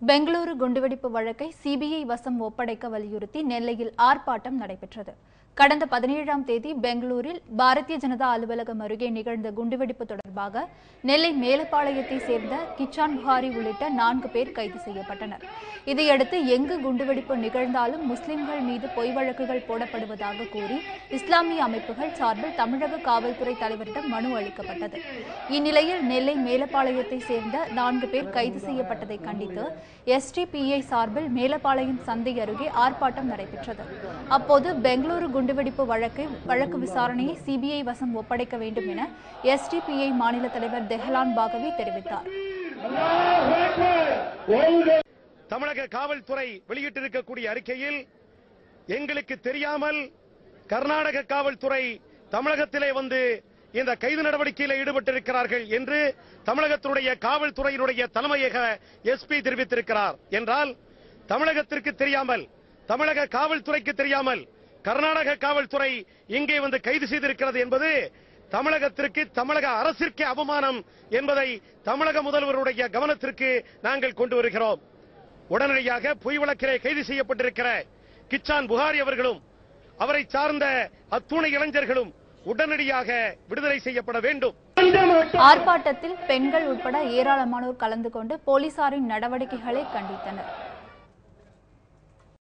பெங்களூரு குண்டுவெடிப்பு வழக்கை சிபிஐ வசம் ஒப்படைக்க வலியுறுத்தி நெல்லையில் ஆர்ப்பாட்டம் நடைபெற்றது. கடந்த 17ஆம் தேதி பெங்களூரில் பாரதிய ஜனதா அலுவலகம் அருகே நிகழ்ந்த குண்டுவெடிப்பு தொடர்பாக நெல்லை மேலப்பாளையத்தை சேர்ந்த கிச்சான் புகாரி உள்ளிட்ட 4 பேர் கைது செய்யப்பட்டனர். இதையடுத்து எங்கு குண்டுவெடிப்பு நிகழ்ந்தாலும் முஸ்லிம்கள் மீது பொய் வழக்குகள் போடப்படுவதாக கூறி இஸ்லாமிய அமைப்புகள் சார்பில் தமிழக காவல்துறை தலைவரிடம் மனு அளிக்கப்பட்டது. இந்நிலையில் நெல்லை மேலப்பாளையத்தை சேர்ந்த 4 பேர் கைது செய்யப்பட்டதை கண்டித்து எஸ்டிபிஐ சார்பில் மேலப்பாளையம் சந்தை அருகே ஆர்ப்பாட்டம் நடைபெற்றது. அப்போது பெங்களூரு குண்டுவெடிப்பு வழக்கு விசாரணையை சிபிஐ வசம் ஒப்படைக்க வேண்டும் என எஸ்டிபிஐ மாநில தலைவர் தெஹலான் பாகவி தெரிவித்தார். தமிழக காவல்துறை வெளியிட்டிருக்கக்கூடிய அறிக்கையில் எங்களுக்கு தெரியாமல் கர்நாடக காவல்துறை தமிழகத்திலே வந்து இந்த கைது நடவடிக்கையில் ஈடுபட்டிருக்கிறார்கள் என்று தமிழகத்துடைய காவல்துறையினுடைய தலைமையக எஸ்பி தெரிவித்திருக்கிறார் என்றால், தமிழகத்திற்கு தெரியாமல், தமிழக காவல்துறைக்கு தெரியாமல் கர்நாடக காவல்துறை இங்கே வந்து கைது செய்திருக்கிறது என்பது தமிழகத்திற்கு, தமிழக அரசிற்கு அவமானம் என்பதை தமிழக முதல்வருடைய கவனத்திற்கு நாங்கள் கொண்டு வருகிறோம். உடனடியாக பொய் வழக்கிலே கைது செய்யப்பட்டிருக்கிற கிச்சான் புகாரி அவர்களும் அவரை சார்ந்த அத்துணை இளைஞர்களும் உடனடியாக விடுதலை செய்யப்பட வேண்டும். ஆர்ப்பாட்டத்தில் பெண்கள் உட்பட ஏராளமானோர் கலந்து கொண்டு போலீசாரின் நடவடிக்கைகளை கண்டித்தனர்.